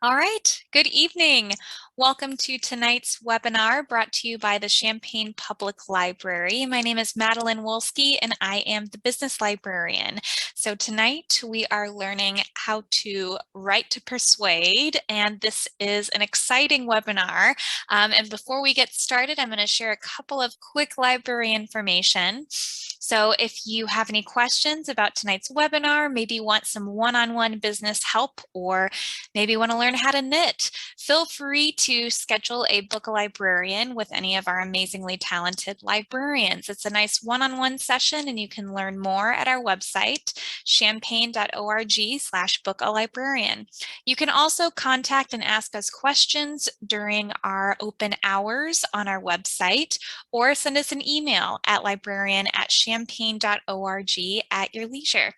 All right, good evening. Welcome to tonight's webinar brought to you by the Champaign Public Library. My name is Madeline Wolski and I am the business librarian. So tonight we are learning how to write to persuade, and this is an exciting webinar. And before we get started, I'm going to share a couple of quick library information. So if you have any questions about tonight's webinar, maybe want some one-on-one business help, or maybe want to learn how to knit, feel free to schedule a book a librarian with any of our amazingly talented librarians. It's a nice one-on-one session, and you can learn more at our website, champaign.org/book-a-librarian. You can also contact and ask us questions during our open hours on our website, or send us an email at librarian@champaign.org at your leisure.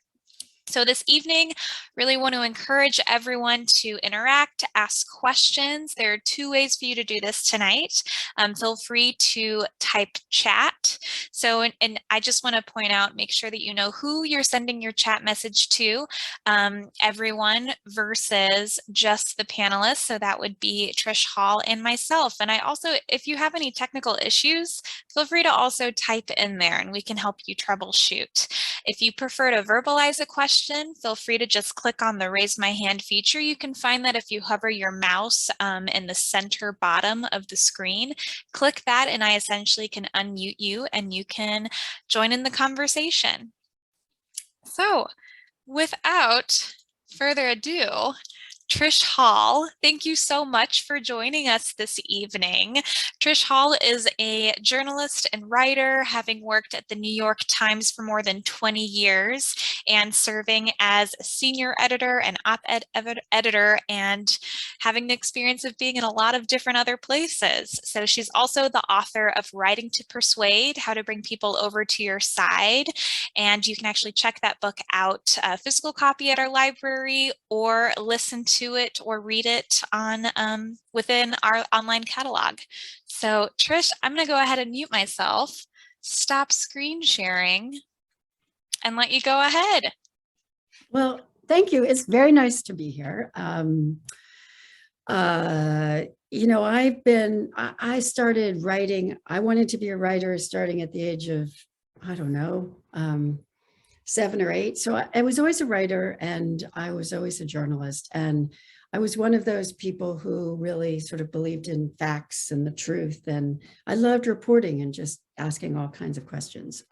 So this evening, really want to encourage everyone to interact, ask questions. There are two ways for you to do this tonight. Feel free to type chat. So, and I just want to point out, make sure that you know who you're sending your chat message to, everyone versus just the panelists. So that would be Trish Hall and myself. And I also, if you have any technical issues, feel free to also type in there and we can help you troubleshoot. If you prefer to verbalize a question, feel free to just click on the raise my hand feature. You can find that if you hover your mouse in the center bottom of the screen, click that and I essentially can unmute you and you can join in the conversation. So without further ado, Trish Hall, thank you so much for joining us this evening. Trish Hall is a journalist and writer, having worked at the New York Times for more than 20 years and serving as a senior editor and op-ed editor, and having the experience of being in a lot of different other places. So she's also the author of Writing to Persuade, How to Bring People Over to Your Side. And you can actually check that book out, a physical copy at our library, or listen to it or read it on within our online catalog. So Trish, I'm going to go ahead and mute myself, stop screen sharing, and let you go ahead. Well, thank you. It's very nice to be here. You know, I started writing. I wanted to be a writer starting at the age of, I don't know, 7 or 8. So I was always a writer and I was always a journalist. And I was one of those people who really sort of believed in facts and the truth. And I loved reporting and just asking all kinds of questions.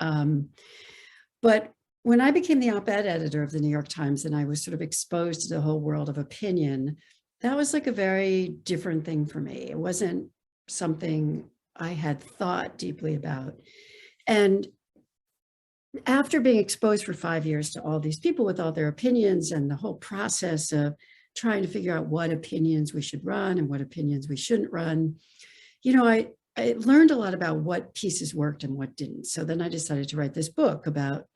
But when I became the op-ed editor of the New York Times and I was sort of exposed to the whole world of opinion, that was like a very different thing for me. It wasn't something I had thought deeply about. And after being exposed for 5 years to all these people with all their opinions and the whole process of trying to figure out what opinions we should run and what opinions we shouldn't run, you know, I learned a lot about what pieces worked and what didn't. So then I decided to write this book about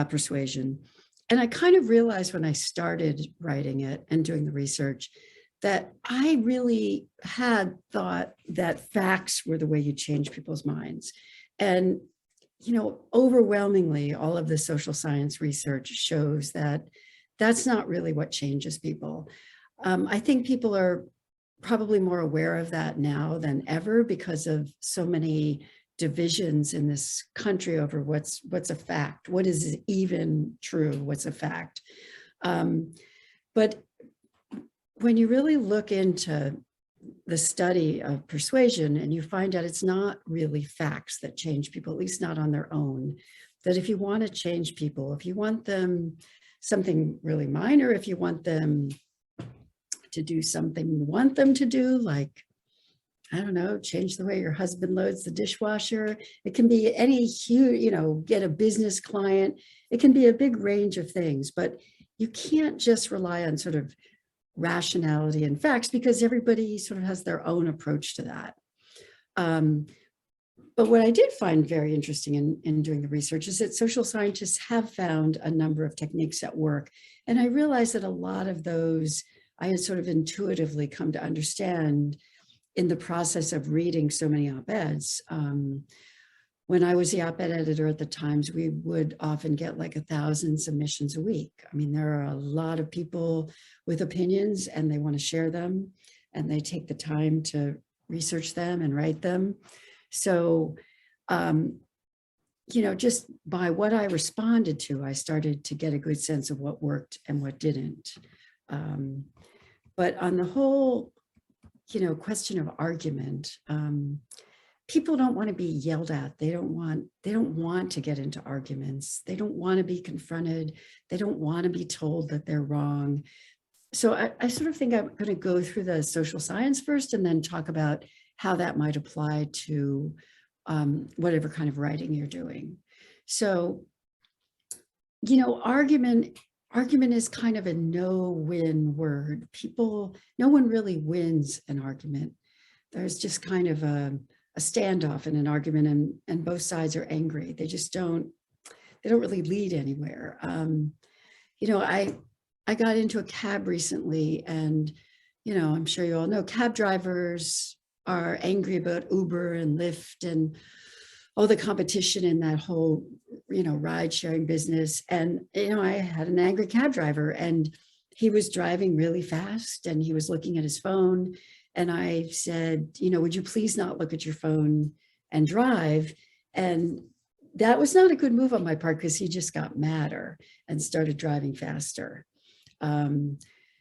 persuasion. And I kind of realized when I started writing it and doing the research that I really had thought that facts were the way you change people's minds. And you know, overwhelmingly, all of the social science research shows that that's not really what changes people. I think people are probably more aware of that now than ever because of so many divisions in this country over what's a fact, what is even true, what's a fact. But when you really look into the study of persuasion and you find out it's not really facts that change people, at least not on their own, that if you want to change people, if you want them something really minor, if you want them to do something you want them to do, like, I don't know, change the way your husband loads the dishwasher. It can be any huge, you know, get a business client. It can be a big range of things, but you can't just rely on sort of rationality and facts because everybody sort of has their own approach to that. But what I did find very interesting in doing the research is that social scientists have found a number of techniques that work. And I realized that a lot of those I had sort of intuitively come to understand in the process of reading so many op-eds. when I was the op-ed editor at the Times, we would often get like 1,000 submissions a week. I mean, there are a lot of people with opinions and they want to share them and they take the time to research them and write them. So, just by what I responded to, I started to get a good sense of what worked and what didn't. But on the whole, question of argument, people don't want to be yelled at. They don't want to get into arguments. They don't want to be confronted. They don't want to be told that they're wrong. So I sort of think I'm going to go through the social science first and then talk about how that might apply to whatever kind of writing you're doing. So, argument is kind of a no-win word. No one really wins an argument. There's just kind of a standoff in an argument, and both sides are angry. They don't really lead anywhere. I got into a cab recently, and I'm sure you all know cab drivers are angry about Uber and Lyft and all the competition in that whole ride sharing business. And I had an angry cab driver, and he was driving really fast and he was looking at his phone. And I said, would you please not look at your phone and drive? And that was not a good move on my part, because he just got madder and started driving faster.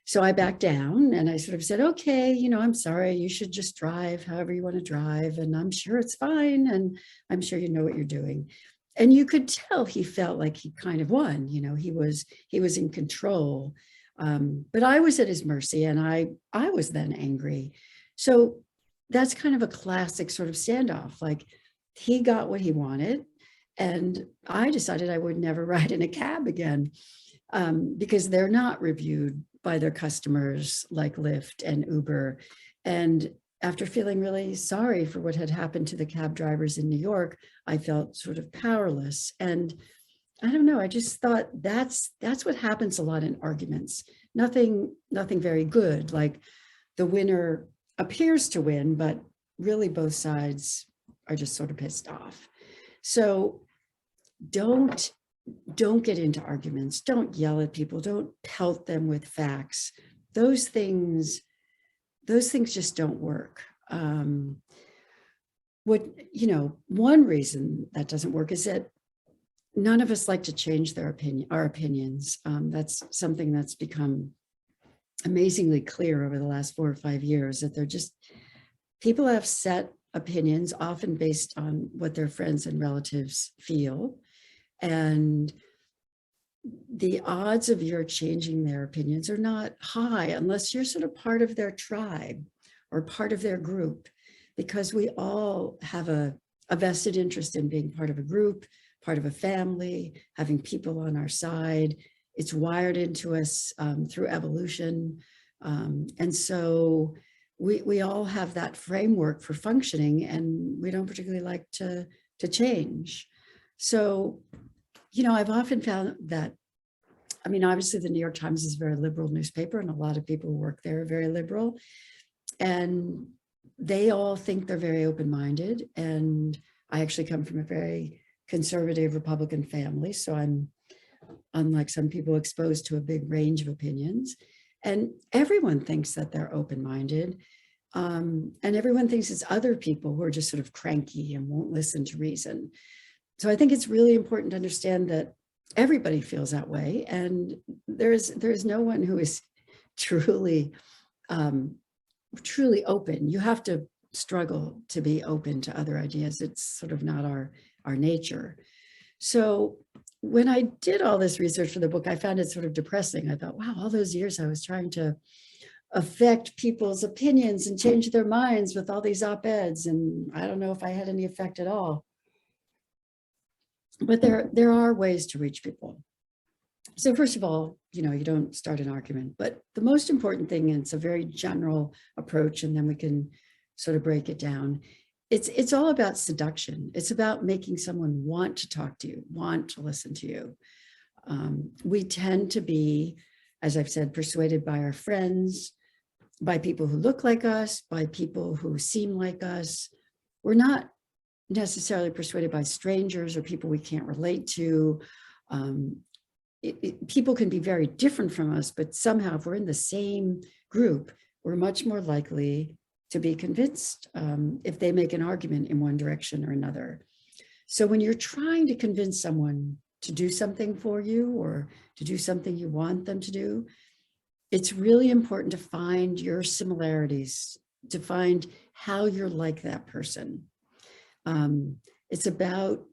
So I backed down and I sort of said, okay, I'm sorry, you should just drive however you want to drive. And I'm sure it's fine. And I'm sure you know what you're doing. And you could tell he felt like he kind of won, he was in control. But I was at his mercy, and I was then angry. So that's kind of a classic sort of standoff. Like, he got what he wanted, and I decided I would never ride in a cab again, because they're not reviewed by their customers like Lyft and Uber. And after feeling really sorry for what had happened to the cab drivers in New York, I felt sort of powerless. And I don't know, I just thought that's what happens a lot in arguments. Nothing very good. Like, the winner appears to win, but really both sides are just sort of pissed off. So don't get into arguments. Don't yell at people. Don't pelt them with facts. Those things just don't work. One reason that doesn't work is that none of us like to change our opinions. That's something that's become amazingly clear over the last 4 or 5 years, that people have set opinions, often based on what their friends and relatives feel. And the odds of your changing their opinions are not high unless you're sort of part of their tribe or part of their group, because we all have a vested interest in being part of a group, part of a family, having people on our side. It's wired into us through evolution. And so we all have that framework for functioning, and we don't particularly like to change. So, I've often found that, obviously the New York Times is a very liberal newspaper, and a lot of people who work there are very liberal, and they all think they're very open-minded. And I actually come from a very conservative Republican family, so I'm, unlike some people, exposed to a big range of opinions. And everyone thinks that they're open-minded, and everyone thinks it's other people who are just sort of cranky and won't listen to reason. So I think it's really important to understand that everybody feels that way, and there's no one who is truly open. You have to struggle to be open to other ideas. It's sort of not our nature. So when I did all this research for the book, I found it sort of depressing. I thought, wow, all those years I was trying to affect people's opinions and change their minds with all these op-eds, and I don't know if I had any effect at all. But there are ways to reach people. So first of all, you don't start an argument, but the most important thing, and it's a very general approach, and then we can sort of break it down. It's all about seduction. It's about making someone want to talk to you, want to listen to you. We tend to be, as I've said, persuaded by our friends, by people who look like us, by people who seem like us. We're not necessarily persuaded by strangers or people we can't relate to. People can be very different from us, but somehow if we're in the same group, we're much more likely to be convinced if they make an argument in one direction or another. So when you're trying to convince someone to do something for you or to do something you want them to do, it's really important to find your similarities, to find how you're like that person. It's about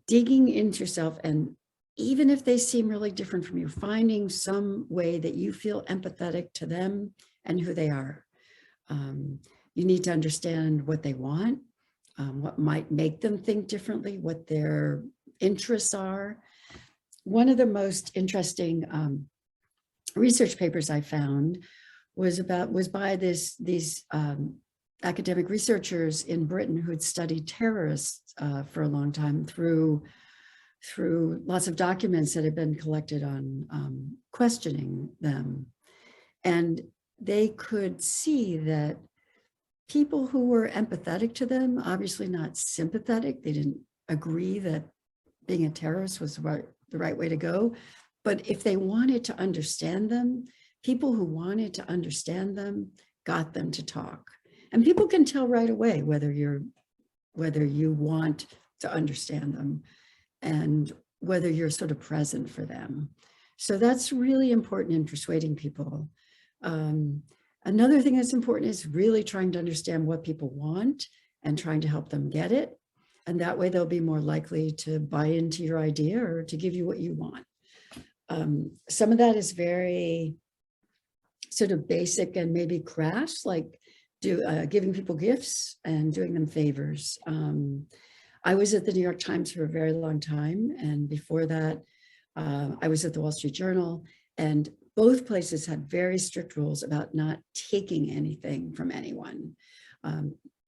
digging into yourself, and even if they seem really different from you, finding some way that you feel empathetic to them and who they are. You need to understand what they want, what might make them think differently, what their interests are. One of the most interesting research papers I found was by these academic researchers in Britain who had studied terrorists for a long time through lots of documents that had been collected on questioning them. And they could see that people who were empathetic to them, obviously not sympathetic, they didn't agree that being a terrorist was the right way to go. But if they wanted to understand them, people who wanted to understand them got them to talk. And people can tell right away whether you want to understand them and whether you're sort of present for them. So that's really important in persuading people. Another thing that's important is really trying to understand what people want and trying to help them get it. And that way they'll be more likely to buy into your idea or to give you what you want. Some of that is very sort of basic and maybe crass, like giving people gifts and doing them favors. I was at the New York Times for a very long time. And before that, I was at the Wall Street Journal, and both places had very strict rules about not taking anything from anyone.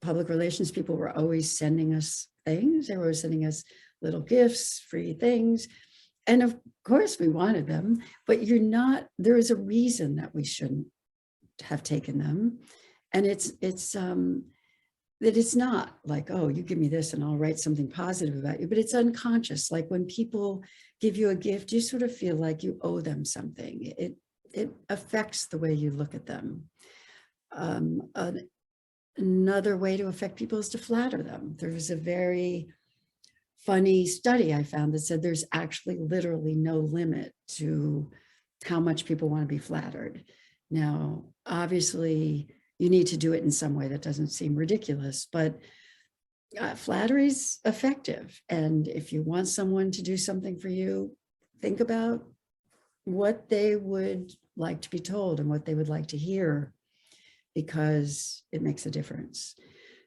Public relations people were always sending us things. They were always sending us little gifts, free things. And of course we wanted them, but there is a reason that we shouldn't have taken them. And that it's not like, oh, you give me this and I'll write something positive about you, but it's unconscious. Like when people give you a gift, you sort of feel like you owe them something. It affects the way you look at them. Another way to affect people is to flatter them. There was a very funny study I found that said there's actually literally no limit to how much people want to be flattered. Now, obviously, you need to do it in some way that doesn't seem ridiculous, but flattery is effective. And if you want someone to do something for you, think about what they would like to be told and what they would like to hear, because it makes a difference.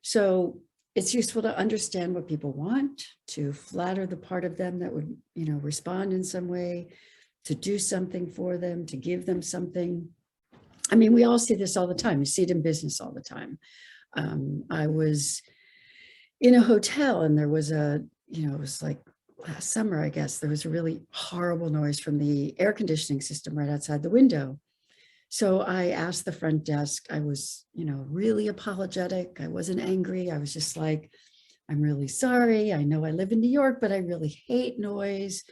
So it's useful to understand what people want, to flatter the part of them that would, respond in some way, to do something for them, to give them something. I mean, we all see this all the time. You see it in business all the time. I was in a hotel and there was it was like last summer, I guess, there was a really horrible noise from the air conditioning system right outside the window. So I asked the front desk, I was, really apologetic. I wasn't angry. I was just like, I'm really sorry. I know I live in New York, but I really hate noise.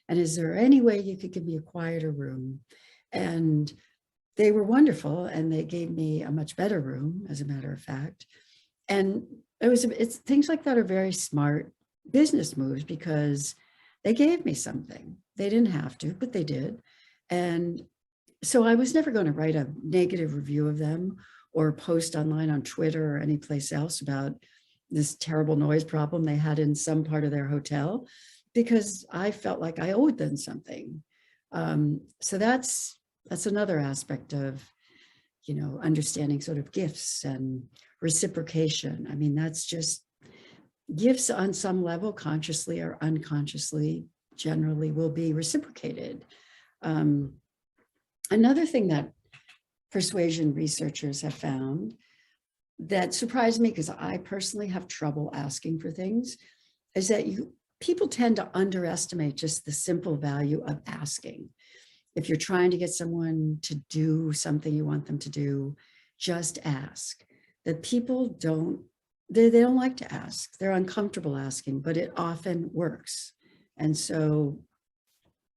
And is there any way you could give me a quieter room? And they were wonderful, and they gave me a much better room, as a matter of fact. And it's things like that are very smart business moves, because they gave me something. They didn't have to, but they did. And so I was never going to write a negative review of them or post online on Twitter or any place else about this terrible noise problem they had in some part of their hotel, because I felt like I owed them something. So that's another aspect of, understanding sort of gifts and reciprocation. I mean, that's just gifts on some level, consciously or unconsciously, generally will be reciprocated. Another thing that persuasion researchers have found that surprised me, because I personally have trouble asking for things, is that people tend to underestimate just the simple value of asking. If you're trying to get someone to do something you want them to do, just ask. That people don't they don't like to ask. They're uncomfortable asking, but it often works. And so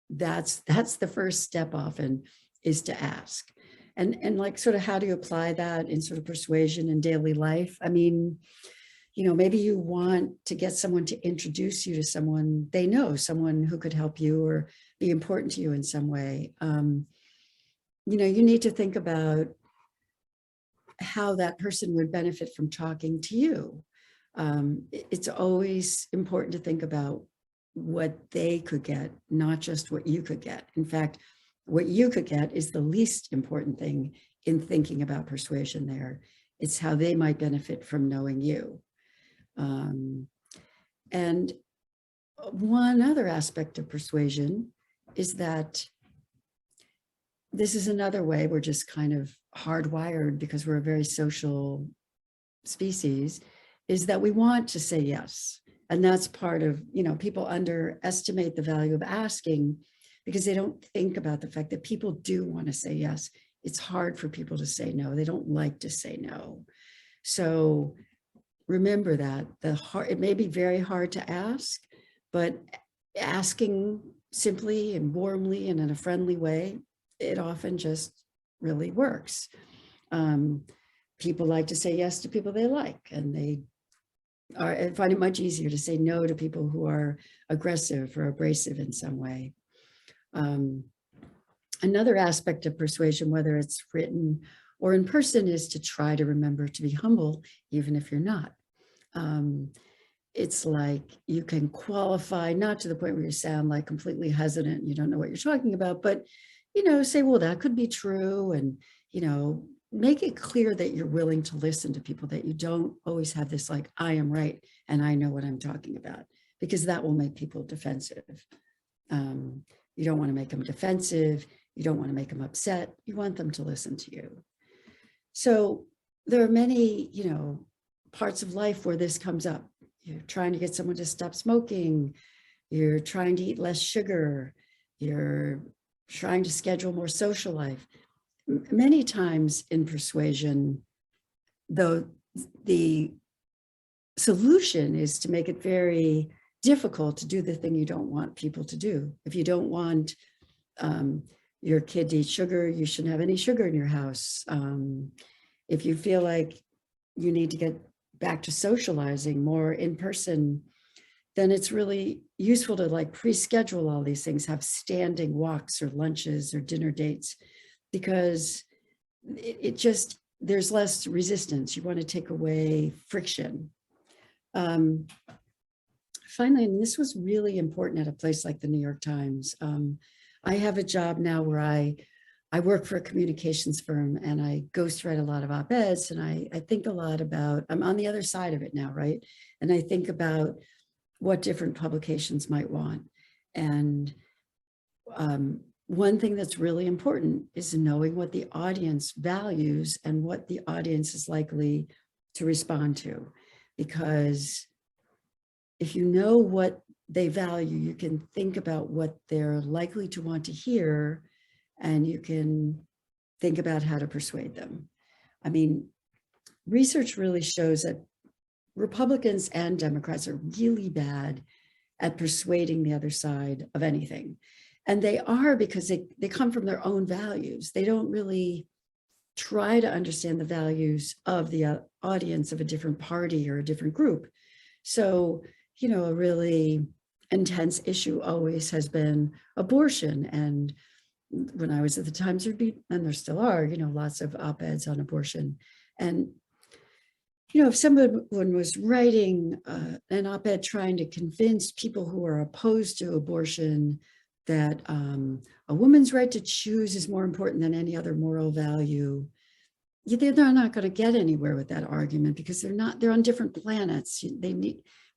that's the first step often, is to ask. And like, sort of, how do you apply that in sort of persuasion in daily life? I mean, maybe you want to get someone to introduce you to someone they know, someone who could help you or be important to you in some way. You need to think about how that person would benefit from talking to you. It's always important to think about what they could get, not just what you could get. In fact, what you could get is the least important thing in thinking about persuasion there. It's how they might benefit from knowing you. And one other aspect of persuasion is that this is another way we're just kind of hardwired, because we're a very social species, is that we want to say yes. And that's part of, people underestimate the value of asking because they don't think about the fact that people do want to say yes. It's hard for people to say no. They don't like to say no. So remember that it may be very hard to ask, but asking simply and warmly and in a friendly way, it often just really works. People like to say yes to people they like, and I find it much easier to say no to people who are aggressive or abrasive in some way. Another aspect of persuasion, whether it's written or in person, is to try to remember to be humble, even if you're not. It's like you can qualify, not to the point where you sound like completely hesitant, you don't know what you're talking about, but, say, well, that could be true. And, make it clear that you're willing to listen to people, that you don't always have this, like, I am right and I know what I'm talking about, because that will make people defensive. You don't want to make them defensive. You don't want to make them upset. You want them to listen to you. So there are many, parts of life where this comes up. You're trying to get someone to stop smoking. You're trying to eat less sugar. You're trying to schedule more social life. Many times in persuasion, though, the solution is to make it very difficult to do the thing you don't want people to do. If you don't want your kid to eat sugar, you shouldn't have any sugar in your house. If you feel like you need to get back to socializing more in person, then it's really useful to, like, pre-schedule all these things, have standing walks or lunches or dinner dates, because it just, there's less resistance. You want to take away friction. Finally, and this was really important at a place like the New York Times. I have a job now where I work for a communications firm, and I ghostwrite a lot of op-eds, and I think a lot about, I'm on the other side of it now, right? And I think about what different publications might want. And one thing that's really important is knowing what the audience values and what the audience is likely to respond to. Because if you know what they value, you can think about what they're likely to want to hear, and you can think about how to persuade them. I mean, research really shows that Republicans and Democrats are really bad at persuading the other side of anything. And they are, because they come from their own values. They don't really try to understand the values of the audience of a different party or a different group. So, a really intense issue always has been abortion. And when I was at the Times, there'd be, and there still are, lots of op-eds on abortion. And, if someone was writing an op-ed trying to convince people who are opposed to abortion that a woman's right to choose is more important than any other moral value, they're not going to get anywhere with that argument, because they're on different planets.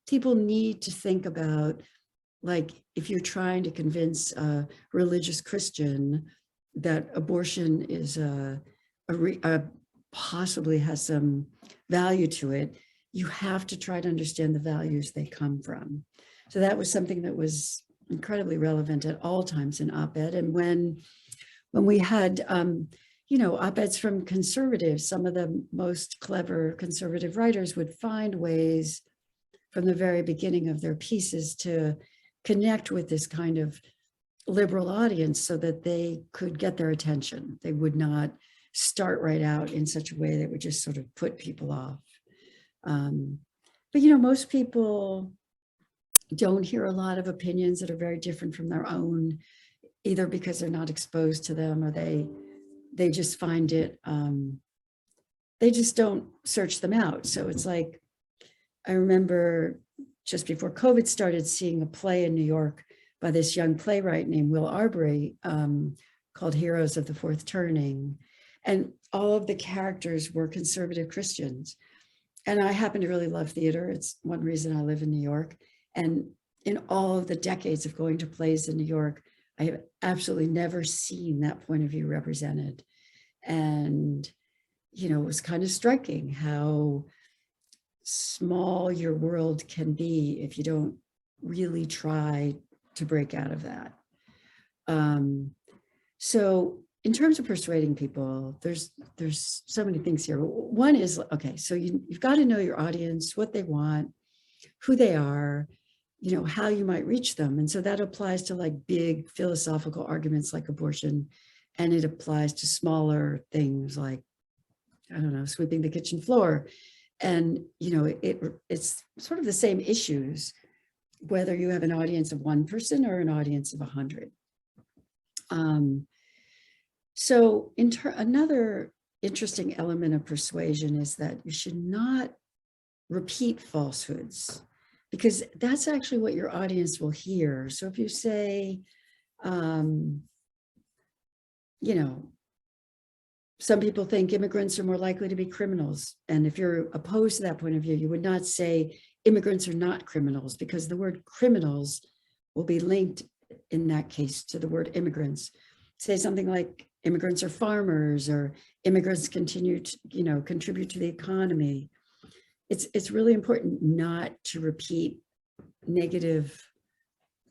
People need to think about, like, if you're trying to convince a religious Christian that abortion is possibly has some value to it, you have to try to understand the values they come from. So that was something that was incredibly relevant at all times in op-ed. And when we had, op-eds from conservatives. Some of the most clever conservative writers would find ways from the very beginning of their pieces to connect with this kind of liberal audience so that they could get their attention. They would not start right out in such a way that would just sort of put people off. But most people don't hear a lot of opinions that are very different from their own, either because they're not exposed to them, or they just find it, they just don't search them out. So it's like, I remember just before COVID started, seeing a play in New York by this young playwright named Will Arbery, called Heroes of the Fourth Turning. And all of the characters were conservative Christians. And I happen to really love theater. It's one reason I live in New York. And in all of the decades of going to plays in New York, I have absolutely never seen that point of view represented. And, it was kind of striking how small your world can be if you don't really try to break out of that. So in terms of persuading people, there's so many things here. One is, okay, so you've got to know your audience, what they want, who they are, how you might reach them. And so that applies to like big philosophical arguments like abortion. And it applies to smaller things like, I don't know, sweeping the kitchen floor. And, it's sort of the same issues, whether you have an audience of one person or an audience of 100. So another interesting element of persuasion is that you should not repeat falsehoods, because that's actually what your audience will hear. So if you say, some people think immigrants are more likely to be criminals. And if you're opposed to that point of view, you would not say immigrants are not criminals, because the word criminals will be linked in that case to the word immigrants. Say something like immigrants are farmers, or immigrants continue to, contribute to the economy. It's really important not to repeat negative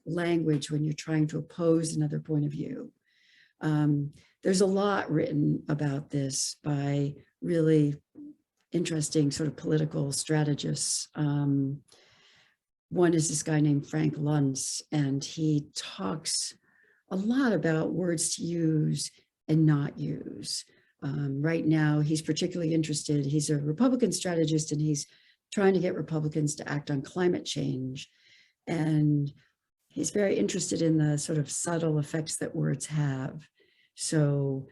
language when you're trying to oppose another point of view. There's a lot written about this by really interesting sort of political strategists. One is this guy named Frank Luntz, and he talks a lot about words to use and not use. Right now, he's particularly interested. He's a Republican strategist, and he's trying to get Republicans to act on climate change. And he's very interested in the sort of subtle effects that words have. So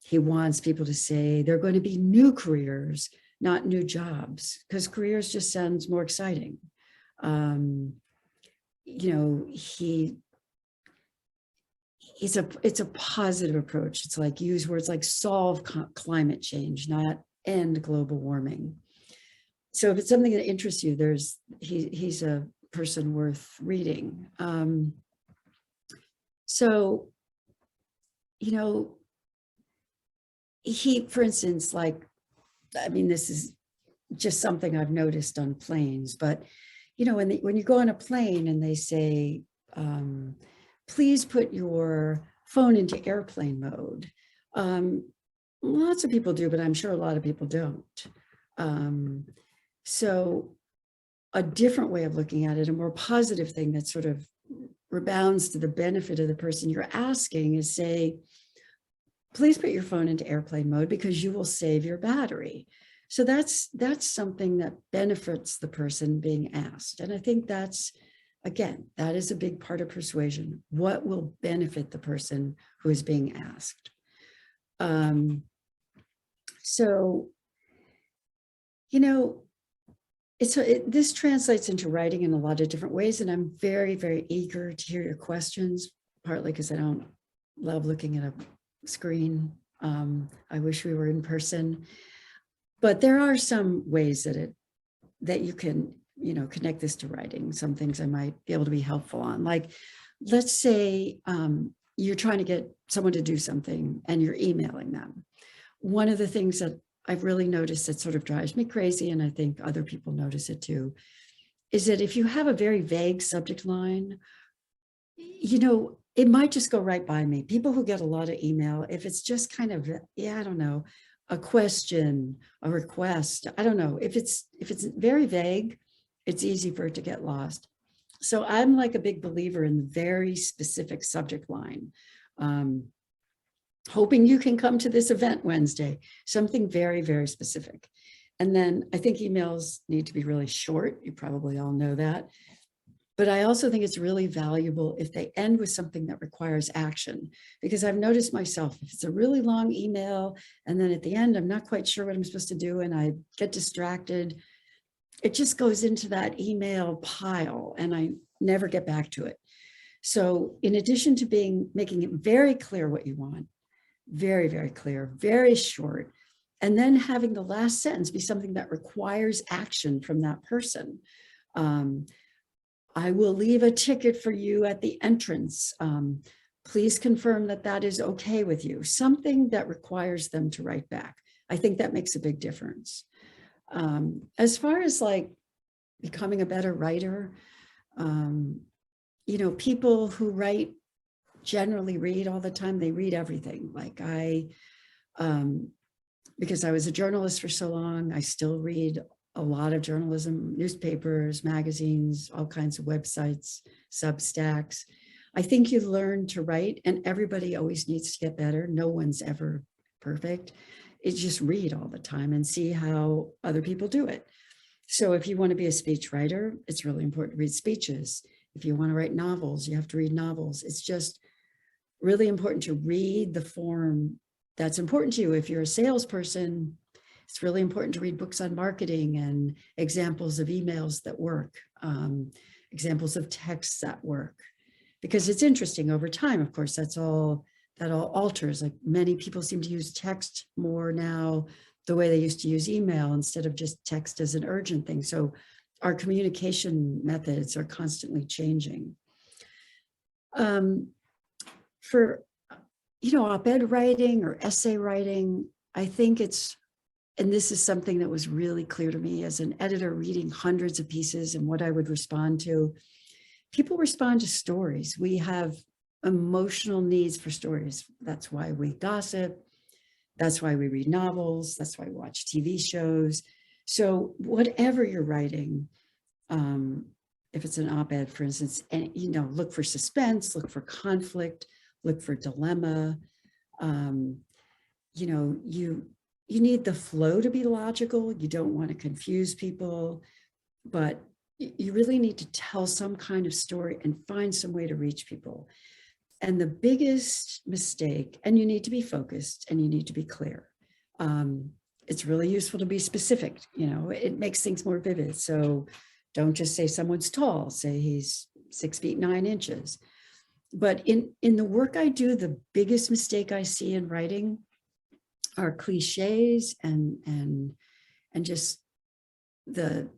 he wants people to say there are going to be new careers, not new jobs, because careers just sounds more exciting. It's a positive approach. It's like use words like solve climate change, not end global warming. So if it's something that interests you, he's a person worth reading. He, for instance, this is just something I've noticed on planes, but when you go on a plane and they say, please put your phone into airplane mode. Lots of people do, but I'm sure a lot of people don't. So a different way of looking at it, a more positive thing that sort of rebounds to the benefit of the person you're asking, is say, please put your phone into airplane mode because you will save your battery. So that's something that benefits the person being asked. And I think that's, again, that is a big part of persuasion. What will benefit the person who is being asked? This translates into writing in a lot of different ways, and I'm very, very eager to hear your questions, partly because I don't love looking at a screen. I wish we were in person, but there are some ways that you can, connect this to writing. Some things I might be able to be helpful on. Like, let's say you're trying to get someone to do something and you're emailing them. One of the things that I've really noticed that sort of drives me crazy, and I think other people notice it too, is that if you have a very vague subject line, it might just go right by me. People who get a lot of email, if it's just kind of, yeah, I don't know, a question, a request, I don't know. If it's very vague, it's easy for it to get lost. So I'm like a big believer in the very specific subject line. Hoping you can come to this event Wednesday, something very, very specific. And then I think emails need to be really short. You probably all know that. But I also think it's really valuable if they end with something that requires action, because I've noticed myself, if it's a really long email and then at the end, I'm not quite sure what I'm supposed to do and I get distracted, it just goes into that email pile and I never get back to it. So in addition to making it very clear what you want, very, very clear, very short, and then having the last sentence be something that requires action from that person. I will leave a ticket for you at the entrance. Please confirm that that is okay with you. Something that requires them to write back. I think that makes a big difference. As far as like becoming a better writer, you know, people who write generally read all the time. They read everything. Like because I was a journalist for so long, I still read a lot of journalism, newspapers, magazines, all kinds of websites, Substacks. I think you learn to write, and everybody always needs to get better. No one's ever perfect. It's just read all the time and see how other people do it. So if you want to be a speech writer, it's really important to read speeches. If you want to write novels, you have to read novels. It's just really important to read the form that's important to you. If you're a salesperson, it's really important to read books on marketing and examples of emails that work, examples of texts that work, because it's interesting over time. Of course, that all alters. Like many people seem to use text more now the way they used to use email instead of just text as an urgent thing. So our communication methods are constantly changing. For, you know, op-ed writing or essay writing, I think it's, and this is something that was really clear to me as an editor reading hundreds of pieces and what I would respond to. People respond to stories. We have emotional needs for stories. That's why we gossip. That's why we read novels. That's why we watch TV shows. So whatever you're writing, if it's an op-ed, for instance, and you know, look for suspense, look for conflict, look for dilemma. You know, you need the flow to be logical. You don't want to confuse people, but you really need to tell some kind of story and find some way to reach people. And the biggest mistake, and you need to be focused and you need to be clear. It's really useful to be specific. You know, it makes things more vivid. So don't just say someone's tall, say he's 6 feet 9 inches. But in the work I do, the biggest mistake I see in writing are cliches and just the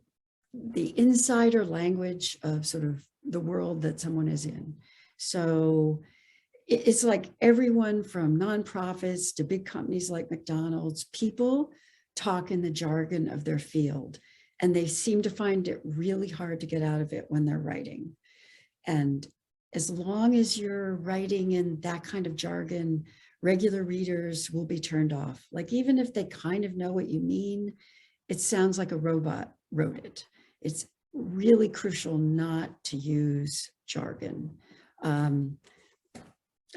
insider language of sort of the world that someone is in. So it's like everyone from nonprofits to big companies like McDonald's, people talk in the jargon of their field, and they seem to find it really hard to get out of it when they're writing. And as long as you're writing in that kind of jargon, regular readers will be turned off. Like even if they kind of know what you mean, it sounds like a robot wrote it. It's really crucial not to use jargon.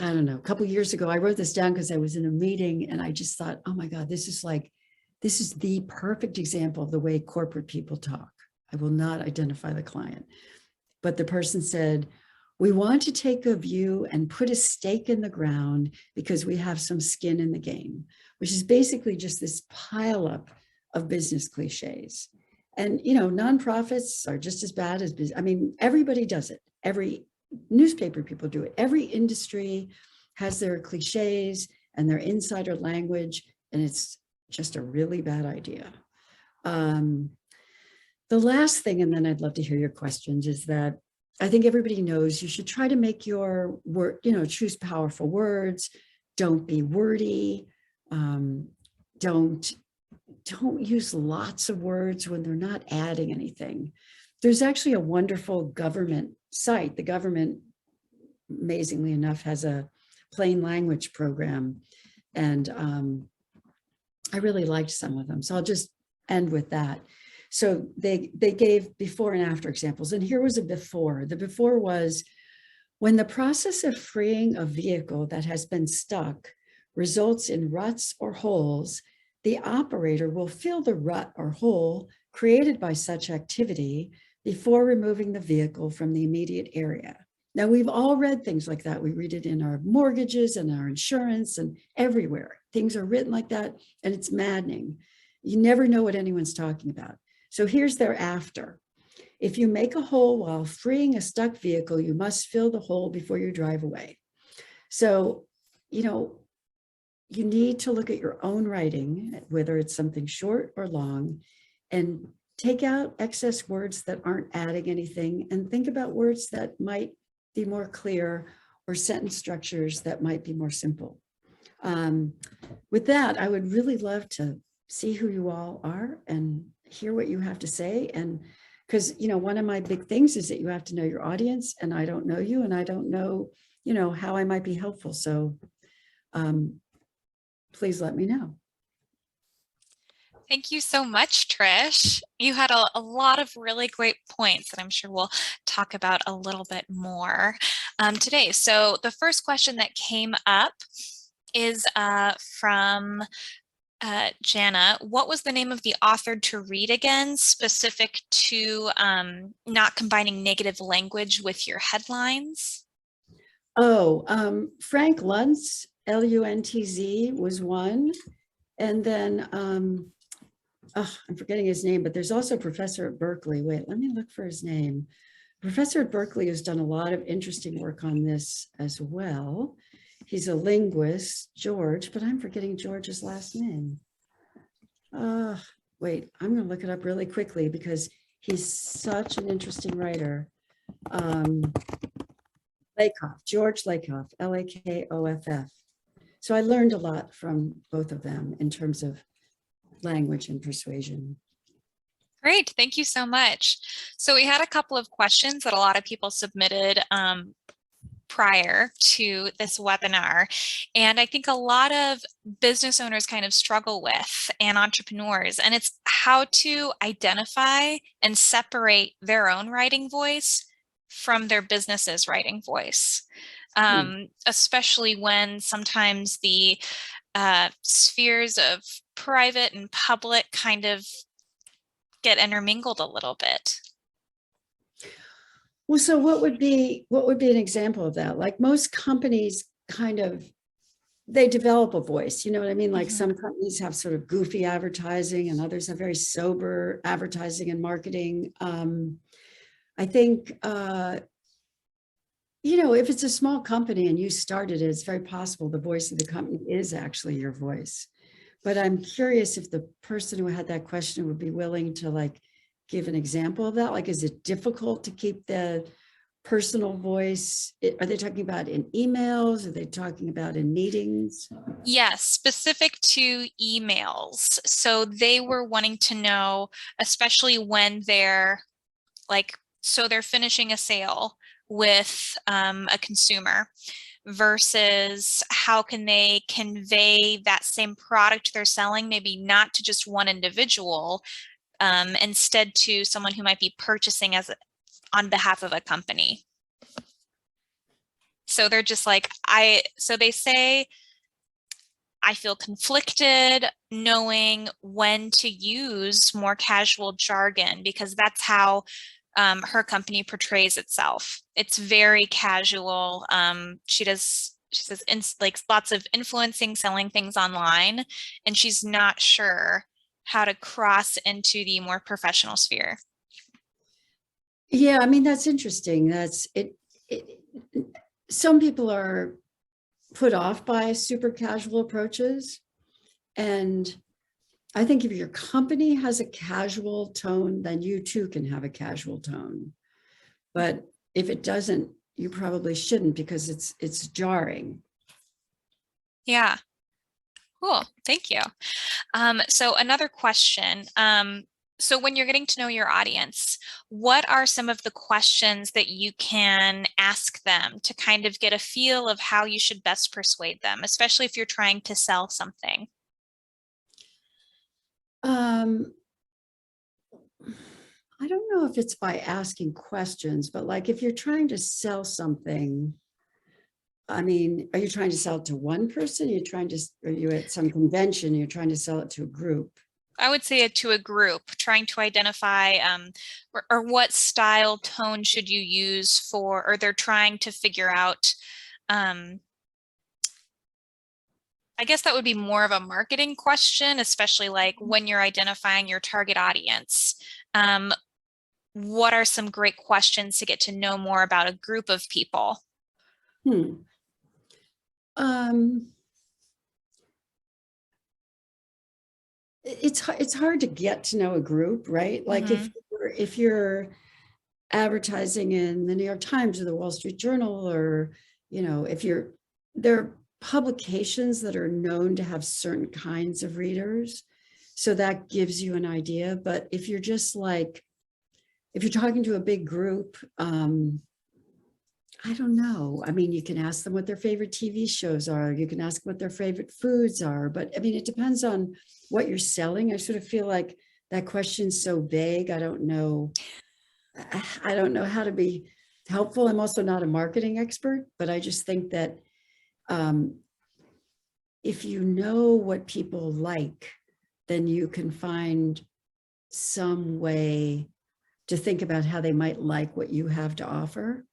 I don't know, a couple of years ago, I wrote this down because I was in a meeting and I just thought, oh my God, this is the perfect example of the way corporate people talk. I will not identify the client, but the person said, we want to take a view and put a stake in the ground because we have some skin in the game, which is basically just this pileup of business cliches. And, you know, nonprofits are just as bad as business. I mean, everybody does it. Every newspaper people do it. Every industry has their cliches and their insider language, and it's just a really bad idea. The last thing, and then I'd love to hear your questions, is that I think everybody knows you should try to make your word, you know, choose powerful words. Don't be wordy. Don't use lots of words when they're not adding anything. There's actually a wonderful government site. The government amazingly enough, has a plain language program. And I really liked some of them. So I'll just end with that. So they gave before and after examples. And here was a before. The before was, when the process of freeing a vehicle that has been stuck results in ruts or holes, the operator will fill the rut or hole created by such activity before removing the vehicle from the immediate area. Now, we've all read things like that. We read it in our mortgages and our insurance and everywhere. Things are written like that, and it's maddening. You never know what anyone's talking about. So here's their after. If you make a hole while freeing a stuck vehicle, you must fill the hole before you drive away. So, you need to look at your own writing, whether it's something short or long, and take out excess words that aren't adding anything, and think about words that might be more clear, or sentence structures that might be more simple. With that, I would really love to see who you all are and hear what you have to say. And because, one of my big things is that you have to know your audience, and I don't know you, and I don't know, how I might be helpful. So please let me know. Thank you so much, Trish. You had a lot of really great points that I'm sure we'll talk about a little bit more today. So the first question that came up is from Jana. What was the name of the author to read again, specific to not combining negative language with your headlines? Oh, Frank Luntz, Luntz was one. And then I'm forgetting his name, but there's also a professor at Berkeley. Wait, let me look for his name. Professor at Berkeley has done a lot of interesting work on this as well. He's a linguist, George, but I'm forgetting George's last name. Wait, I'm going to look it up really quickly because he's such an interesting writer. Lakoff, George Lakoff, Lakoff. So I learned a lot from both of them in terms of language and persuasion. Great, thank you so much. So we had a couple of questions that a lot of people submitted prior to this webinar. And I think a lot of business owners kind of struggle with, and entrepreneurs, and it's how to identify and separate their own writing voice from their business's writing voice. Especially when sometimes the spheres of private and public kind of get intermingled a little bit. Well, so what would be an example of that? Like most companies they develop a voice, you know what I mean? Like some companies have sort of goofy advertising and others have very sober advertising and marketing. I think, if it's a small company and you started it, it's very possible the voice of the company is actually your voice. But I'm curious if the person who had that question would be willing to give an example of that. Like, is it difficult to keep the personal voice? Are they talking about in emails? Are they talking about in meetings? Yes, specific to emails. So they were wanting to know, especially when they're they're finishing a sale with a consumer, versus how can they convey that same product they're selling, maybe not to just one individual, instead to someone who might be purchasing on behalf of a company. So they're just so they say, I feel conflicted knowing when to use more casual jargon, because that's how her company portrays itself. It's very casual. She says lots of influencing, selling things online, and she's not sure how to cross into the more professional sphere. Yeah, I mean, that's interesting. That's it. Some people are put off by super casual approaches. And I think if your company has a casual tone, then you too can have a casual tone. But if it doesn't, you probably shouldn't, because it's jarring. Yeah. Cool. Thank you. So another question. So when you're getting to know your audience, what are some of the questions that you can ask them to kind of get a feel of how you should best persuade them, especially if you're trying to sell something? Um, I don't know if it's by asking questions, but like if you're trying to sell something, I mean, are you trying to sell it to one person? Are you at some convention, you're trying to sell it to a group? I would say it to a group, trying to identify or what style tone should you use for, or they're trying to figure out. Um, I guess that would be more of a marketing question, especially like when you're identifying your target audience. Um, what are some great questions to get to know more about a group of people? Hmm. Um, it's hard to get to know a group, right? Like Mhm. if you're advertising in the New York Times or the Wall Street Journal, or if you're there are publications that are known to have certain kinds of readers, so that gives you an idea. But if you're just like if you're talking to a big group, I don't know. I mean, you can ask them what their favorite TV shows are. You can ask what their favorite foods are. But I mean, it depends on what you're selling. I sort of feel like that question's so vague. I don't know. I don't know how to be helpful. I'm also not a marketing expert, but I just think that um, if you know what people like, then you can find some way to think about how they might like what you have to offer.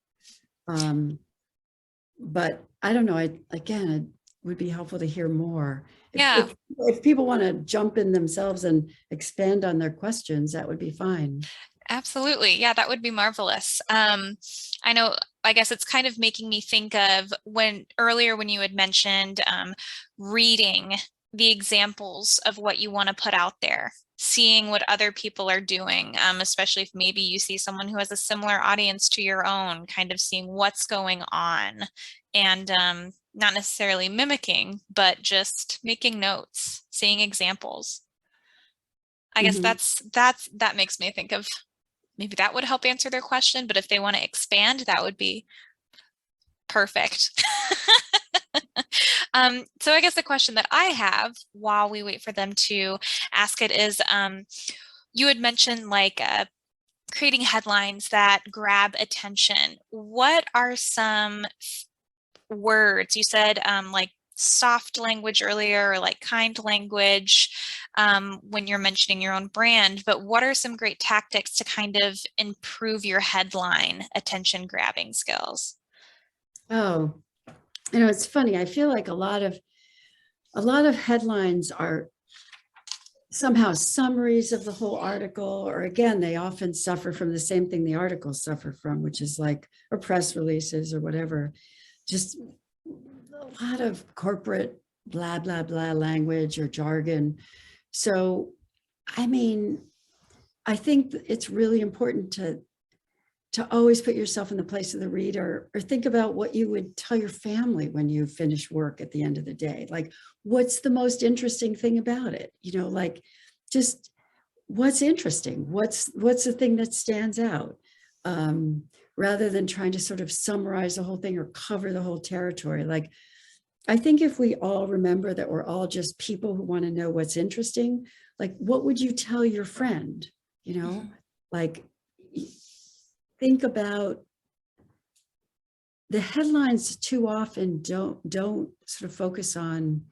Um, but I don't know. It would be helpful to hear more. If, Yeah. if, if people want to jump in themselves and expand on their questions, that would be fine. Absolutely. Yeah, that would be marvelous. I know, I guess it's kind of making me think of when earlier when you had mentioned reading the examples of what you want to put out there, seeing what other people are doing, especially if maybe you see someone who has a similar audience to your own, kind of seeing what's going on and not necessarily mimicking, but just making notes, seeing examples. I guess Mhm. that makes me think of maybe that would help answer their question, but if they want to expand, that would be perfect. So I guess the question that I have while we wait for them to ask it is, you had mentioned like creating headlines that grab attention. What are some words? You said like soft language earlier or like kind language when you're mentioning your own brand, but what are some great tactics to kind of improve your headline attention grabbing skills? Oh, it's funny. I feel like a lot of headlines are somehow summaries of the whole article, or again, they often suffer from the same thing the articles suffer from, which is like, or press releases or whatever, just a lot of corporate blah, blah, blah language or jargon. So, I mean, I think it's really important to always put yourself in the place of the reader, or think about what you would tell your family when you finish work at the end of the day. Like, what's the most interesting thing about it? Like, just what's interesting? What's the thing that stands out? Um, Rather than trying to sort of summarize the whole thing or cover the whole territory. Like, I think if we all remember that we're all just people who want to know what's interesting, like, what would you tell your friend? You know, Mhm. like, think about the headlines too often don't sort of focus on,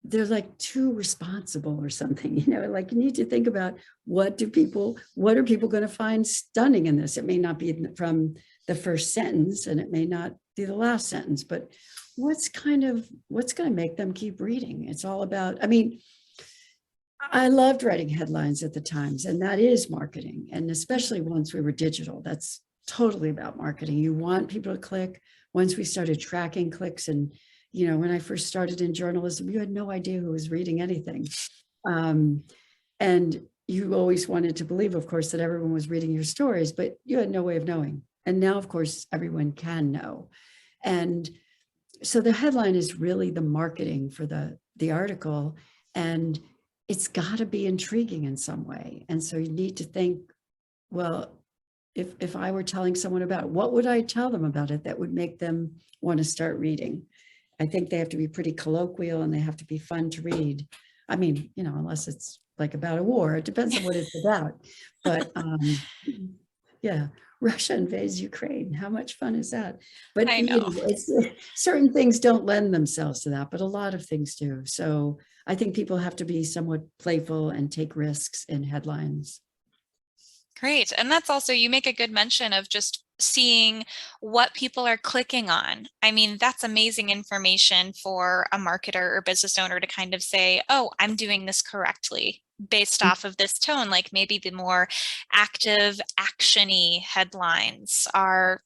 they're like too responsible or something. Like, you need to think about, what are people going to find stunning in this? It may not be from the first sentence, and it may not be the last sentence, but what's going to make them keep reading? It's all about, I mean, I loved writing headlines at the Times, and that is marketing. And especially once we were digital, that's totally about marketing. You want people to click. Once we started tracking clicks, and when I first started in journalism, you had no idea who was reading anything. Um, and you always wanted to believe, of course, that everyone was reading your stories, but you had no way of knowing. And now, of course, everyone can know. And so the headline is really the marketing for the article. And it's got to be intriguing in some way. And so you need to think, well, if I were telling someone about it, what would I tell them about it that would make them want to start reading? I think they have to be pretty colloquial and they have to be fun to read. I mean, you know, unless it's like about a war, it depends on what it's about. But yeah, Russia invades Ukraine. How much fun is that? But I you know. know, it's certain things don't lend themselves to that, but a lot of things do. So I think people have to be somewhat playful and take risks in headlines. Great. And that's also, you make a good mention of just seeing what people are clicking on. I mean, that's amazing information for a marketer or business owner to kind of say, oh, I'm doing this correctly based off of this tone. Like maybe the more active, actiony headlines are,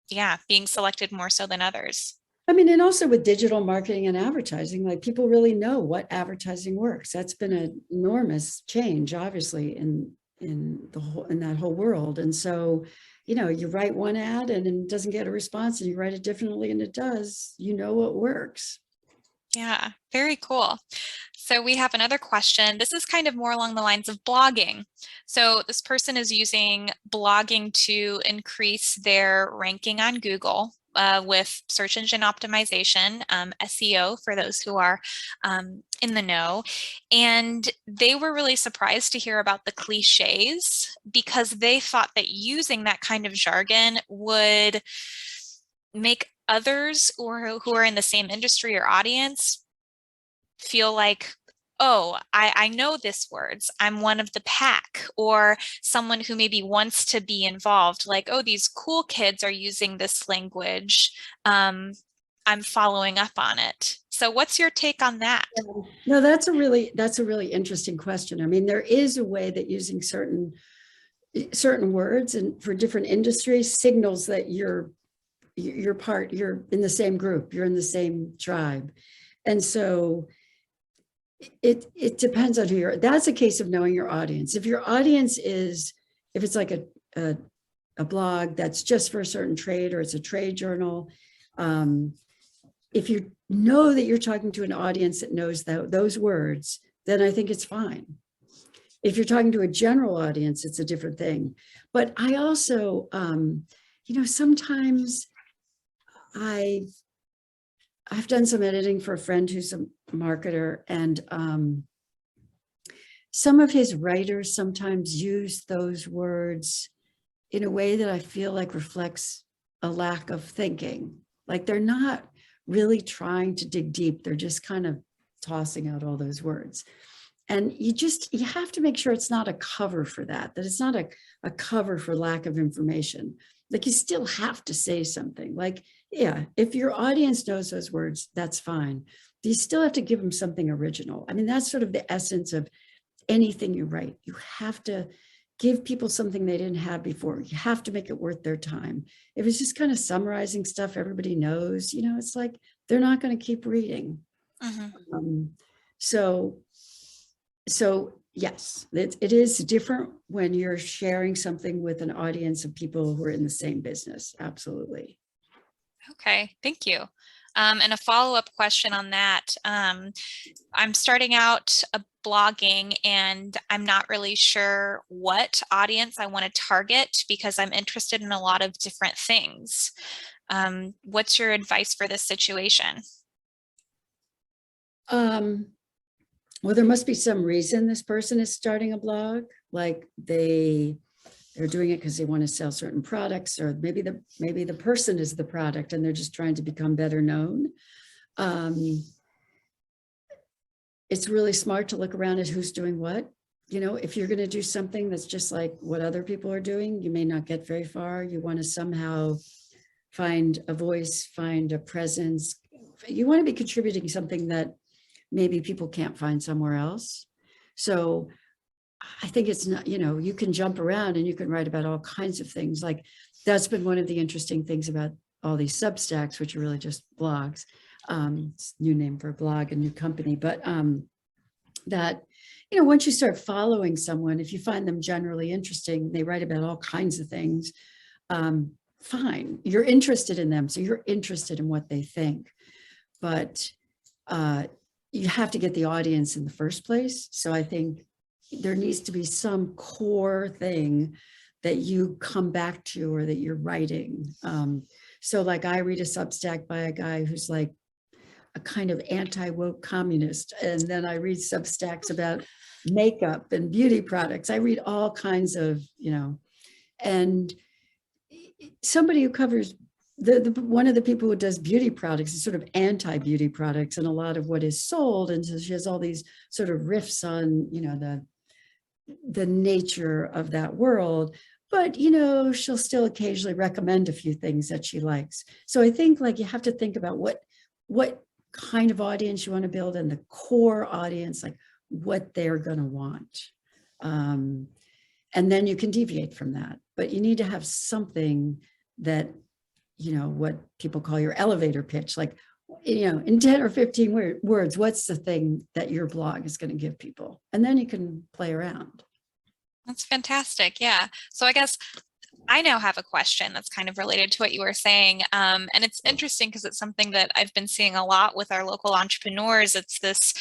yeah, being selected more so than others. I mean, and also with digital marketing and advertising, like people really know what advertising works. That's been an enormous change, obviously, in that whole world. And so, you know, you write one ad and it doesn't get a response, and you write it differently and it does. You know what works. Yeah, very cool. So we have another question. This is kind of more along the lines of blogging. So this person is using blogging to increase their ranking on Google with search engine optimization, SEO for those who are in the know. And they were really surprised to hear about the cliches because they thought that using that kind of jargon would make others or who are in the same industry or audience feel like, oh, I know this words, I'm one of the pack, or someone who maybe wants to be involved, like, oh, these cool kids are using this language. I'm following up on it. So what's your take on that? No, that's a really interesting question. I mean, there is a way that using certain words and for different industries signals that you're in the same group, you're in the same tribe. And so it depends on that's a case of knowing your audience. If your audience is, if it's like a blog that's just for a certain trade, or it's a trade journal, if you know that you're talking to an audience that knows those words, then I think it's fine. If you're talking to a general audience, it's a different thing. But I also, you know, sometimes I've done some editing for a friend who's a marketer, and some of his writers sometimes use those words in a way that I feel like reflects a lack of thinking. Like they're not really trying to dig deep. They're just kind of tossing out all those words. And you have to make sure it's not a cover for that it's not a cover for lack of information. Like you still have to say something. Like, yeah, if your audience knows those words, that's fine. But you still have to give them something original. I mean, that's sort of the essence of anything you write. You have to give people something they didn't have before. You have to make it worth their time. If it's just kind of summarizing stuff everybody knows, you know, it's like they're not going to keep reading. Mm-hmm. So yes, it is different when you're sharing something with an audience of people who are in the same business. Absolutely. Okay, thank you. And a follow-up question on that. I'm starting out blogging and I'm not really sure what audience I want to target because I'm interested in a lot of different things. What's your advice for this situation? Well, there must be some reason this person is starting a blog, like they're doing it because they want to sell certain products, or maybe the person is the product and they're just trying to become better known. It's really smart to look around at who's doing what. You know, if you're going to do something that's just like what other people are doing, you may not get very far. You want to somehow find a voice, find a presence. You want to be contributing something that maybe people can't find somewhere else. So I think it's not, you know, you can jump around and you can write about all kinds of things. Like that's been one of the interesting things about all these Substacks, which are really just blogs. It's a new name for a blog, a new company, but that, you know, once you start following someone, if you find them generally interesting, they write about all kinds of things, fine, you're interested in them. So you're interested in what they think. But you have to get the audience in the first place. So I think there needs to be some core thing that you come back to or that you're writing. So like I read a Substack by a guy who's like a kind of anti-woke communist. And then I read Substacks about makeup and beauty products. I read all kinds of, and somebody who covers the one of the people who does beauty products is sort of anti-beauty products and a lot of what is sold. And so she has all these sort of riffs on, the nature of that world. But, she'll still occasionally recommend a few things that she likes. So I think like you have to think about what kind of audience you want to build and the core audience, like what they're going to want. And then you can deviate from that. But you need to have something that, what people call your elevator pitch, like, in 10 or 15 words, what's the thing that your blog is going to give people? And then you can play around. That's fantastic. Yeah. So I guess I now have a question that's kind of related to what you were saying. And it's interesting because it's something that I've been seeing a lot with our local entrepreneurs. It's this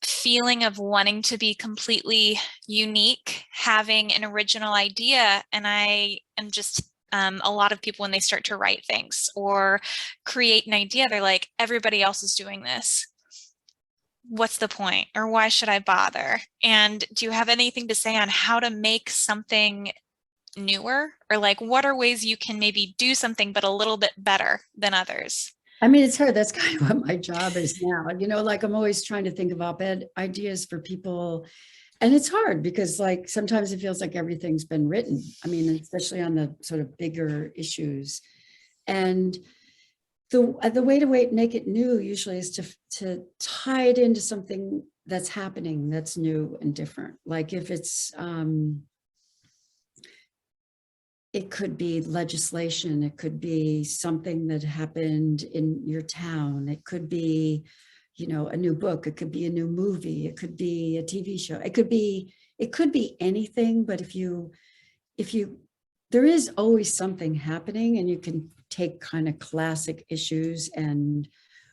feeling of wanting to be completely unique, having an original idea. And I am just a lot of people, when they start to write things or create an idea, they're like, everybody else is doing this. What's the point? Or why should I bother? And do you have anything to say on how to make something newer? Or like, what are ways you can maybe do something but a little bit better than others? I mean, it's hard. That's kind of what my job is now. Like I'm always trying to think of op-ed ideas for people. And it's hard because like sometimes it feels like everything's been written. I mean, especially on the sort of bigger issues. And the way to make it new usually is to tie it into something that's happening that's new and different. Like if it's it could be legislation, it could be something that happened in your town, it could be, a new book, it could be a new movie, it could be a TV show, it could be anything. But if you there is always something happening, and you can take kind of classic issues and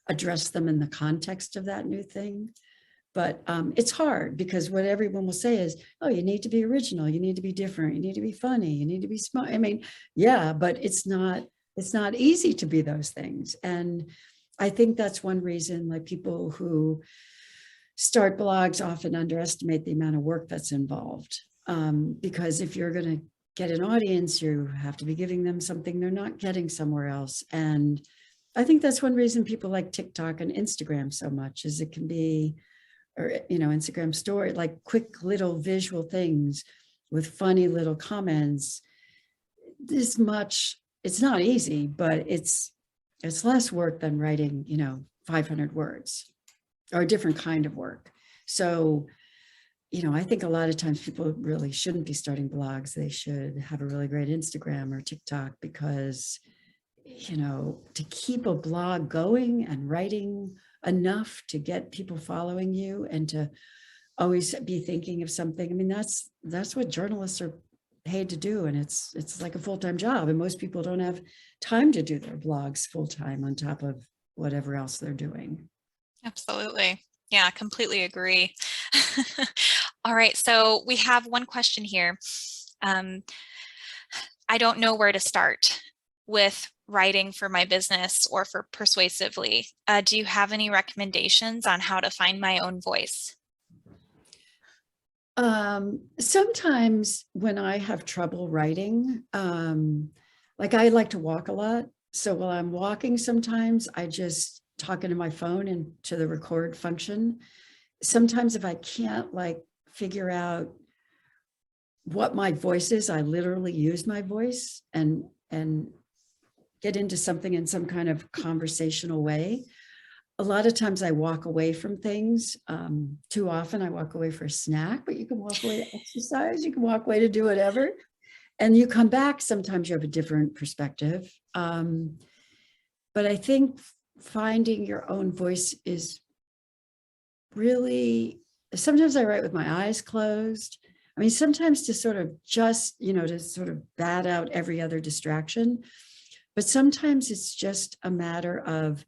address them in the context of that new thing. But it's hard because what everyone will say is, oh, you need to be original, you need to be different, you need to be funny, you need to be smart. I mean, yeah, but it's not easy to be those things. And I think that's one reason like people who start blogs often underestimate the amount of work that's involved. Because if you're going to get an audience, you have to be giving them something they're not getting somewhere else. And I think that's one reason people like TikTok and Instagram so much, is it can be, or Instagram story, like quick little visual things with funny little comments. It's not easy, but it's less work than writing 500 words or a different kind of work. So I think a lot of times people really shouldn't be starting blogs. They should have a really great Instagram or TikTok, because to keep a blog going and writing enough to get people following you and to always be thinking of something. I mean, that's what journalists are paid to do. And it's like a full-time job. And most people don't have time to do their blogs full-time on top of whatever else they're doing. Absolutely. Yeah, completely agree. All right. So we have one question here. I don't know where to start with writing for my business or for persuasively. Do you have any recommendations on how to find my own voice? Sometimes when I have trouble writing, like I like to walk a lot. So while I'm walking, sometimes I just talk into my phone and to the record function. Sometimes if I can't like figure out what my voice is, I literally use my voice and get into something in some kind of conversational way. A lot of times I walk away from things. Too often I walk away for a snack, but you can walk away to exercise, you can walk away to do whatever. And you come back, sometimes you have a different perspective. But I think finding your own voice is really, sometimes I write with my eyes closed. I mean, sometimes to sort of just, to sort of bat out every other distraction. But sometimes it's just a matter of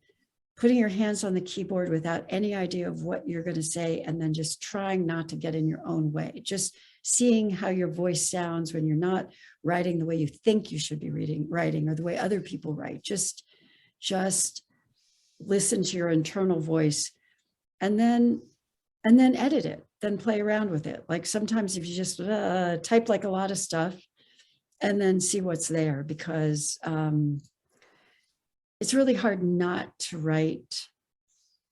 putting your hands on the keyboard without any idea of what you're going to say, and then just trying not to get in your own way. Just seeing how your voice sounds when you're not writing the way you think you should be writing, or the way other people write. Just listen to your internal voice, and then edit it, then play around with it. Like sometimes if you just type like a lot of stuff and then see what's there, because it's really hard not to write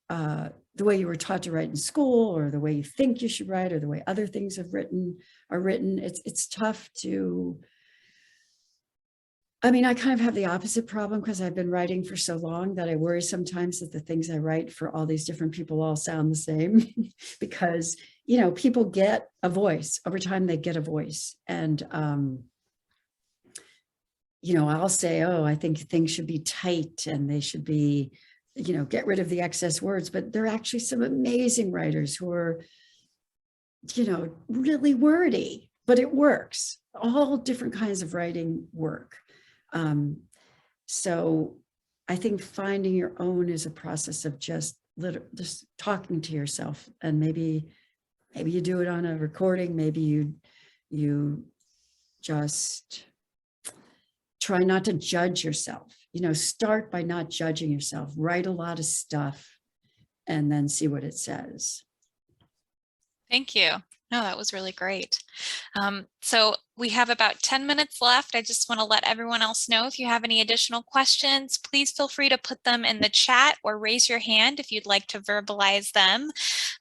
the way you were taught to write in school, or the way you think you should write, or the way other things are written. It's tough to, I mean, I kind of have the opposite problem, because I've been writing for so long that I worry sometimes that the things I write for all these different people all sound the same because, you know, people get a voice over time. They get a voice. And, you know, I'll say, oh, I think things should be tight and they should be, you know, get rid of the excess words. But there are actually some amazing writers who are, you know, really wordy, but it works. All different kinds of writing work. So I think finding your own is a process of just talking to yourself, and maybe you do it on a recording. Maybe you just try not to judge yourself. You know, start by not judging yourself, write a lot of stuff, and then see what it says. Thank you. No, that was really great. So we have about 10 minutes left. I just want to let everyone else know, if you have any additional questions, please feel free to put them in the chat or raise your hand if you'd like to verbalize them.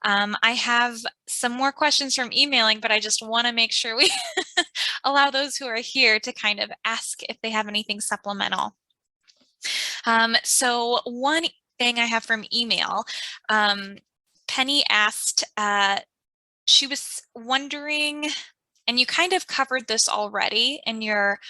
I have some more questions from emailing, but I just want to make sure we allow those who are here to kind of ask if they have anything supplemental. So one thing I have from email, Penny asked, she was wondering, and you kind of covered this already in your,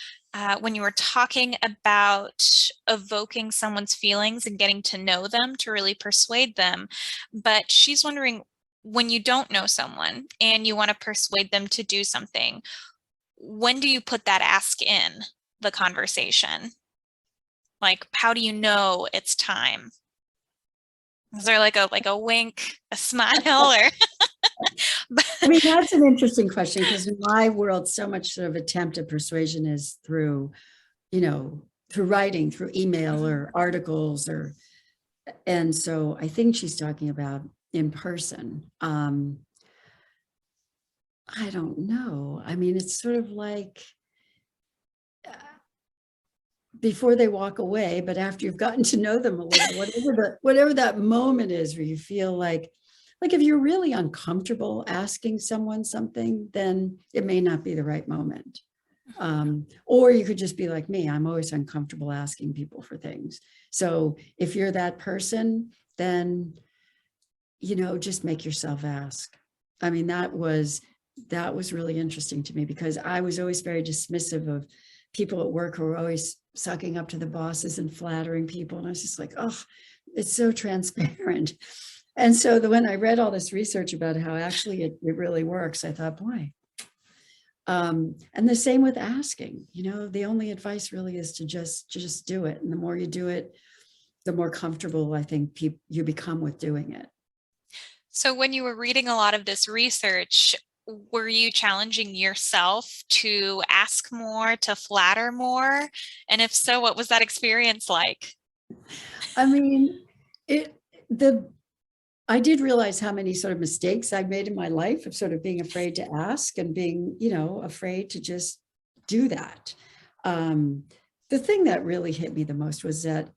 when you were talking about evoking someone's feelings and getting to know them to really persuade them. But she's wondering, when you don't know someone and you want to persuade them to do something, when do you put that ask in the conversation? Like, how do you know it's time? Is there like a wink, a smile, or? I mean, that's an interesting question, because in my world, so much sort of attempt at persuasion is through, you know, through writing, through email or articles, and so I think she's talking about in person. I don't know. I mean, it's sort of like before they walk away, but after you've gotten to know them a little, whatever that moment is where you feel like if you're really uncomfortable asking someone something, then it may not be the right moment. Or you could just be like me. I'm always uncomfortable asking people for things. So if you're that person, then, you know, just make yourself ask. I mean, that was really interesting to me, because I was always very dismissive of people at work who were always sucking up to the bosses and flattering people. And I was just like, oh, it's so transparent. And so when I read all this research about how actually it really works, I thought, boy. And the same with asking. You know, the only advice really is to just do it. And the more you do it, the more comfortable I think you become with doing it. So when you were reading a lot of this research, were you challenging yourself to ask more, to flatter more? And if so, what was that experience like? I mean, I did realize how many sort of mistakes I've made in my life of sort of being afraid to ask and being, you know, afraid to just do that. The thing that really hit me the most was that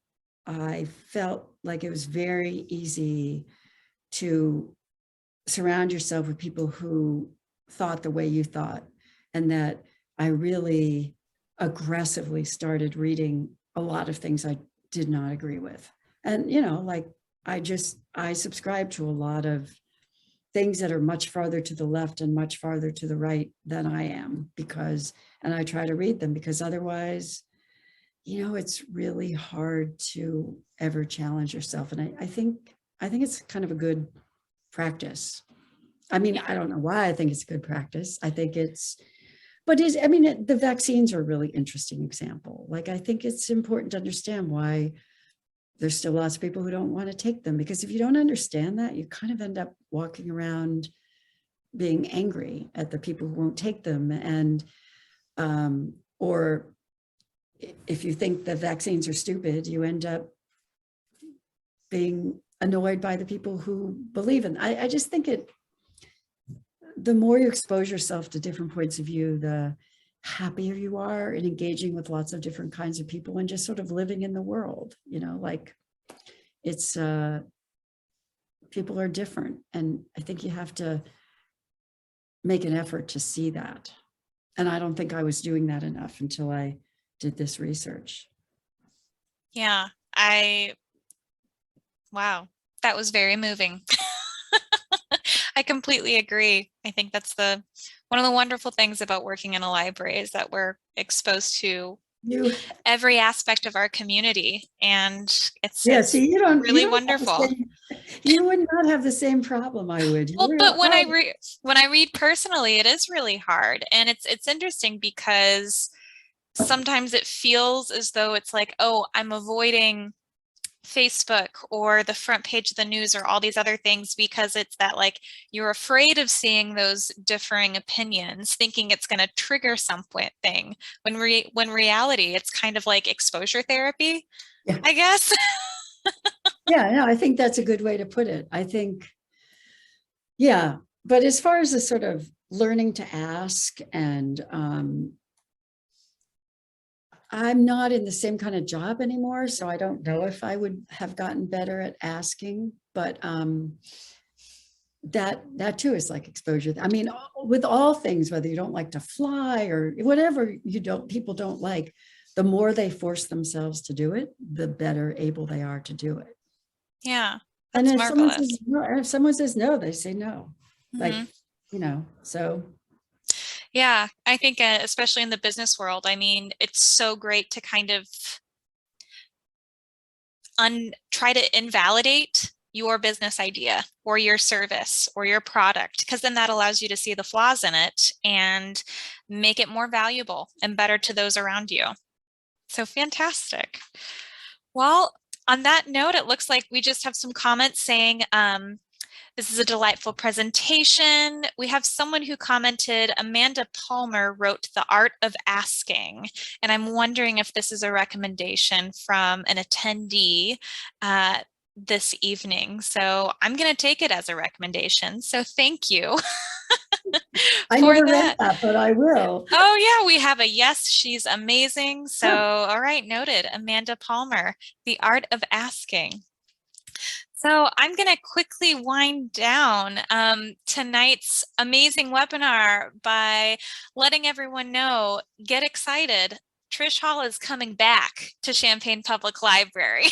I felt like it was very easy to surround yourself with people who thought the way you thought, and that I really aggressively started reading a lot of things I did not agree with. And, you know, like I subscribe to a lot of things that are much farther to the left and much farther to the right than I am, and I try to read them, because otherwise, you know, it's really hard to ever challenge yourself. And I think it's kind of a good practice. I mean, I don't know why I think it's a good practice. I think the vaccines are a really interesting example. Like, I think it's important to understand why there's still lots of people who don't want to take them, because if you don't understand that, you kind of end up walking around being angry at the people who won't take them. And or if you think the vaccines are stupid, you end up being annoyed by the people who believe in. I just think the more you expose yourself to different points of view, the happier you are in engaging with lots of different kinds of people and just sort of living in the world, like it's people are different. And I think you have to make an effort to see that. And I don't think I was doing that enough until I did this research. Yeah, wow, that was very moving. I completely agree. I think that's one of the wonderful things about working in a library is that we're exposed to every aspect of our community, and it's see, you don't wonderful. You would not have the same problem I would. Well, but when I read personally, it is really hard, and it's interesting because sometimes it feels as though it's like, oh, I'm avoiding Facebook or the front page of the news or all these other things because it's that, like, you're afraid of seeing those differing opinions, thinking it's going to trigger something, when reality it's kind of like exposure therapy, I guess. Yeah, no, I think that's a good way to put it. I think, yeah, but as far as the sort of learning to ask, and I'm not in the same kind of job anymore, so I don't know if I would have gotten better at asking, but that too is like exposure. I mean, with all things, whether you don't like to fly or whatever people don't like, the more they force themselves to do it, the better able they are to do it. Yeah, that's and if marvelous. Someone says no, they say no. Like, so. Yeah, I think especially in the business world, I mean, it's so great to kind of try to invalidate your business idea or your service or your product, because then that allows you to see the flaws in it and make it more valuable and better to those around you. So fantastic. Well, on that note, it looks like we just have some comments saying, this is a delightful presentation. We have someone who commented, Amanda Palmer wrote The Art of Asking, and I'm wondering if this is a recommendation from an attendee this evening. So I'm going to take it as a recommendation. So thank you. I never read that, but I will. Oh yeah, we have a yes, she's amazing. So all right, noted. Amanda Palmer, The Art of Asking. So I'm going to quickly wind down tonight's amazing webinar by letting everyone know, get excited. Trish Hall is coming back to Champaign Public Library.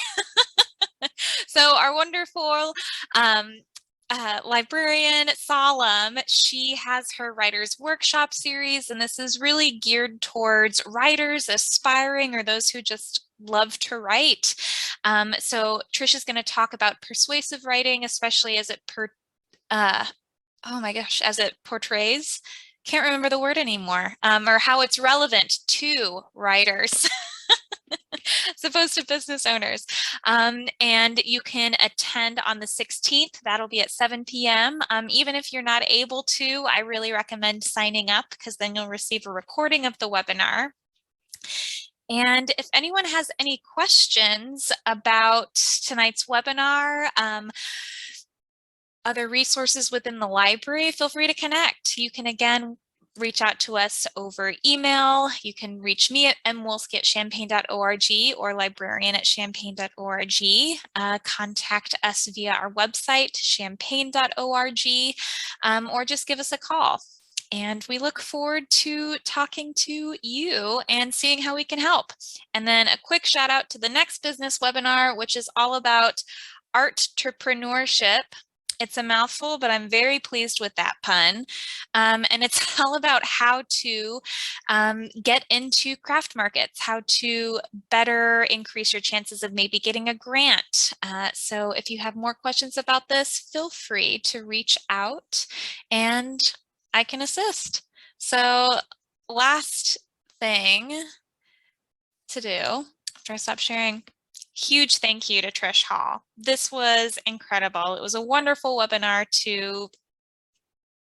So our wonderful librarian, Solemn, she has her writer's workshop series, and this is really geared towards writers aspiring or those who just love to write. So Trish is going to talk about persuasive writing, especially as it as it portrays. Can't remember the word anymore, or how it's relevant to writers. As opposed to business owners. And you can attend on the 16th. That'll be at 7 p.m. Even if you're not able to, I really recommend signing up, because then you'll receive a recording of the webinar. And if anyone has any questions about tonight's webinar, other resources within the library, feel free to connect. You can, again, reach out to us over email. You can reach me at mwolski@champaign.org or librarian@champaign.org. Contact us via our website, champaign.org, or just give us a call. And we look forward to talking to you and seeing how we can help. And then a quick shout out to the next business webinar, which is all about art-entrepreneurship. It's a mouthful, but I'm very pleased with that pun. And it's all about how to get into craft markets, how to better increase your chances of maybe getting a grant. So if you have more questions about this, feel free to reach out and I can assist. So last thing to do after I stop sharing Huge thank you to Trish Hall. This was incredible. It was a wonderful webinar to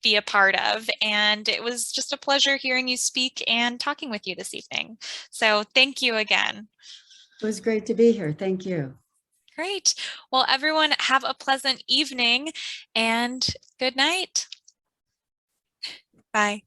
be a part of, and it was just a pleasure hearing you speak and talking with you this evening. So thank you again. It was great to be here. Thank you. Great. Well, everyone have a pleasant evening and good night. Bye.